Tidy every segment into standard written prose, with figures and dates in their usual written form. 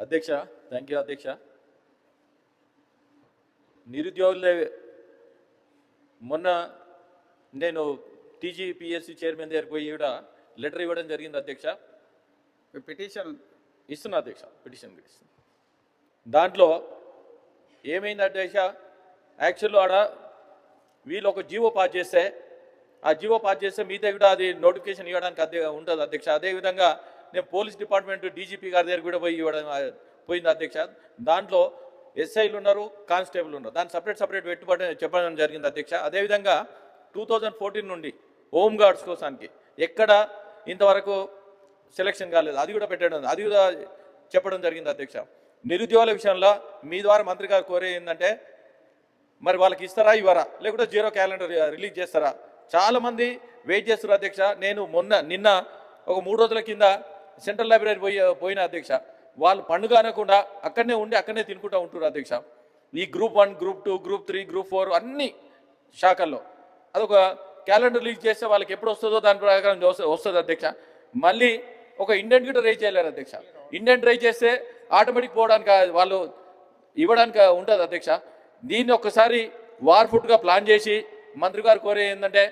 అధ్యక్ష, thank you అధ్యక్ష. నిరుద్యోగులే మొన్న నేను టీజీపీఎస్సీ చైర్మన్ దగ్గరికి పోయి కూడా లెటర్ ఇవ్వడం జరిగింది అధ్యక్ష. పిటిషన్ ఇస్తున్నా అధ్యక్ష, పిటిషన్ ఇస్తున్నా. దాంట్లో ఏమైంది అధ్యక్ష, యాక్చువల్ ఆడ వీళ్ళు ఒక జీవో పాస్ చేస్తే ఆ జీవో పాస్ చేస్తే మీతో కూడా అది నోటిఫికేషన్ ఇవ్వడానికి ఉంటుంది అధ్యక్ష. అదేవిధంగా నేను పోలీస్ డిపార్ట్మెంట్ డీజీపీ గారి దగ్గర కూడా పోయి ఇవ్వడం పోయింది అధ్యక్ష. దాంట్లో ఎస్ఐలు ఉన్నారు, కానిస్టేబుల్ ఉన్నారు, దాన్ని సపరేట్ చెప్పడం జరిగింది అధ్యక్ష. అదేవిధంగా 2014 నుండి హోమ్ గార్డ్స్ కోసానికి ఎక్కడ ఇంతవరకు సెలక్షన్ కాలేదు, అది కూడా చెప్పడం జరిగింది అధ్యక్ష. నిరుద్యోగుల విషయంలో మీ ద్వారా మంత్రి గారు కోరే ఏంటంటే మరి వాళ్ళకి ఇస్తారా ఇవ్వరా, లేకుంటే జీరో క్యాలెండర్ రిలీజ్ చేస్తారా? చాలామంది వెయిట్ చేస్తారు అధ్యక్ష. నేను నిన్న ఒక 3 రోజుల కింద సెంట్రల్ లైబ్రరీ పోయిన అధ్యక్ష. వాళ్ళు పండుగ అనకుండా అక్కడనే ఉండి అక్కడనే తినుకుంటూ ఉంటారు అధ్యక్ష. ఈ గ్రూప్ 1, గ్రూప్ 2, గ్రూప్ 3, గ్రూప్ 4 అన్ని శాఖల్లో అదొక క్యాలెండర్ రిలీజ్ చేస్తే వాళ్ళకి ఎప్పుడు వస్తుందో దాని ప్రకారం వస్తుంది అధ్యక్ష. మళ్ళీ ఒక ఇండెంట్ కూడా రైజ్ చేయలేరు అధ్యక్ష. ఇండెంట్ రైజ్ చేస్తే ఆటోమేటిక్ పోవడానికి వాళ్ళు ఇవ్వడానికి ఉంటుంది అధ్యక్ష. దీన్ని ఒక్కసారి వార్ఫుట్గా ప్లాన్ చేసి మంత్రి గారు కోరే ఏంటంటే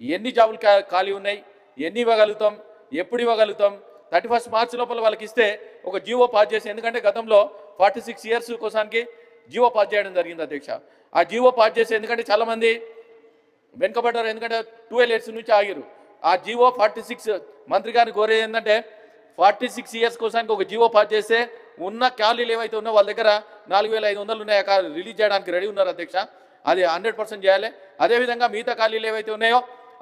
ఎన్ని జాబులు ఖాళీ ఉన్నాయి, ఎన్ని ఇవ్వగలుగుతాం, ఎప్పుడు ఇవ్వగలుగుతాం, 31 మార్చి లోపల వాళ్ళకి ఇస్తే ఒక జీవో పాస్ చేసి, ఎందుకంటే గతంలో 46 ఇయర్స్ కోసానికి జీవో పాస్ చేయడం జరిగింది అధ్యక్ష. ఆ జీవో పాస్ చేసి ఎందుకంటే చాలామంది వెనుకబడ్డారు, ఎందుకంటే 12 ఇయర్స్ నుంచి ఆగిరు. ఆ జీవో 46 మంత్రి గారిని కోరే ఏంటంటే 46 ఇయర్స్ కోసానికి ఒక జీవో పాస్ చేస్తే ఉన్న ఖాళీలు ఏవైతే ఉన్నాయో వాళ్ళ దగ్గర 4500 ఉన్నాయి, రిలీజ్ చేయడానికి రెడీ ఉన్నారు అధ్యక్ష. అది 100% చేయాలి. అదేవిధంగా మిగతా ఖాళీలు ఏవైతే ఉన్నాయో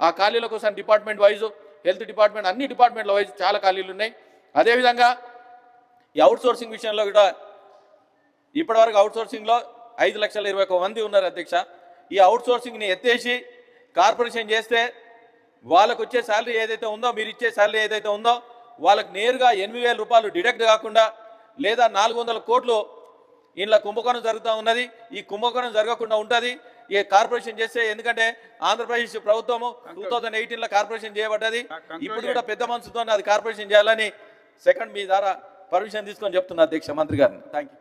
ఆ ఖాళీల కోసం డిపార్ట్మెంట్ వైజు, హెల్త్ డిపార్ట్మెంట్, అన్ని డిపార్ట్మెంట్ల వైజ్ చాలా ఖాళీలు ఉన్నాయి. అదేవిధంగా ఈ అవుట్సోర్సింగ్ విషయంలో కూడా ఇప్పటివరకు అవుట్సోర్సింగ్లో 5,21,000 మంది ఉన్నారు అధ్యక్ష. ఈ అవుట్సోర్సింగ్ని ఎత్తేసి కార్పొరేషన్ చేస్తే వాళ్ళకు వచ్చే శాలరీ ఏదైతే ఉందో, మీరు ఇచ్చే శాలరీ ఏదైతే ఉందో వాళ్ళకి నేరుగా 8,000 రూపాయలు డిడక్ట్ కాకుండా, లేదా 400 కోట్లు ఇంట్లో కుంభకోణం జరుగుతూ ఉన్నది. ఈ కుంభకోణం జరగకుండా ఉంటుంది ఈ కార్పొరేషన్ చేస్తే. ఎందుకంటే ఆంధ్రప్రదేశ్ ప్రభుత్వము 2018లో కార్పొరేషన్ చేయబడ్డది. ఇప్పుడు కూడా పెద్ద మనసుతో అది కార్పొరేషన్ చేయాలని సెకండ్ మీ ద్వారా పర్మిషన్ తీసుకొని చెప్తున్నా అధ్యక్ష మంత్రి గారిని. Thank you.